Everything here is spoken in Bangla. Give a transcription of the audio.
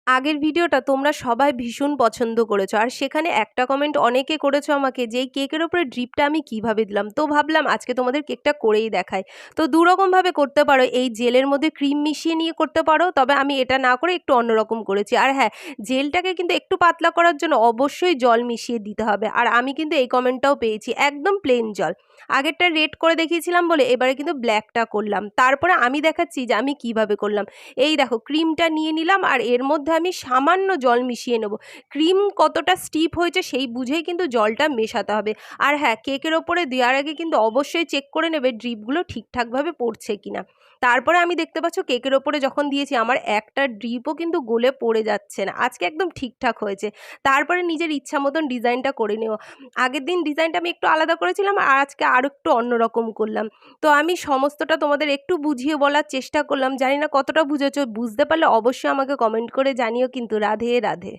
আগের ভিডিওটা তোমরা সবাই ভীষণ পছন্দ করেছো, আর সেখানে একটা কমেন্ট অনেকে করেছো আমাকে যে এই কেকের ওপরে ড্রিপটা আমি কিভাবে দিলাম। তো ভাবলাম আজকে তোমাদের কেকটা করেই দেখাই। তো দুরকমভাবে করতে পারো, এই জেলের মধ্যে ক্রিম মিশিয়ে নিয়ে করতে পারো, তবে আমি এটা না করে একটু অন্যরকম করেছি। আর হ্যাঁ, জেলটাকে কিন্তু একটু পাতলা করার জন্য অবশ্যই জল মিশিয়ে দিতে হবে। আর আমি কিন্তু এই কমেন্টটাও পেয়েছি, একদম প্লেন জল। আগেরটা রেড করে দেখিয়েছিলাম বলে এবারে কিন্তু ব্ল্যাকটা করলাম। তারপরে আমি দেখাচ্ছি যে আমি কিভাবে করলাম। এই দেখো, ক্রিমটা নিয়ে নিলাম আর এর মধ্যে আমি সামান্য জল মিশিয়ে নেব। ক্রিম কতটা স্টিপ হয়েছে সেই বুঝেই কিন্তু জলটা মেশাতে হবে। আর হ্যাঁ, কেকের ওপরে দেওয়ার আগে কিন্তু অবশ্যই চেক করে নেবে ড্রিপগুলো ঠিকঠাকভাবে পড়ছে কিনা। তারপরে আমি দেখতে পাচ্ছ কেকের ওপরে যখন দিয়েছি আমার একটা ড্রিপও কিন্তু গলে পড়ে যাচ্ছে না, আজকে একদম ঠিকঠাক হয়েছে। তারপরে নিজের ইচ্ছা মতন ডিজাইনটা করে নেওয়া। আগের দিন ডিজাইনটা আমি একটু আলাদা করেছিলাম আর আজকে আর একটু অন্যরকম করলাম। তো আমি সমস্তটা তোমাদের একটু বুঝিয়ে বলার চেষ্টা করলাম, জানি না কতটা বুঝেছো। বুঝতে পারলে অবশ্যই আমাকে কমেন্ট করে জানিও কিন্তু। রাধে রাধে।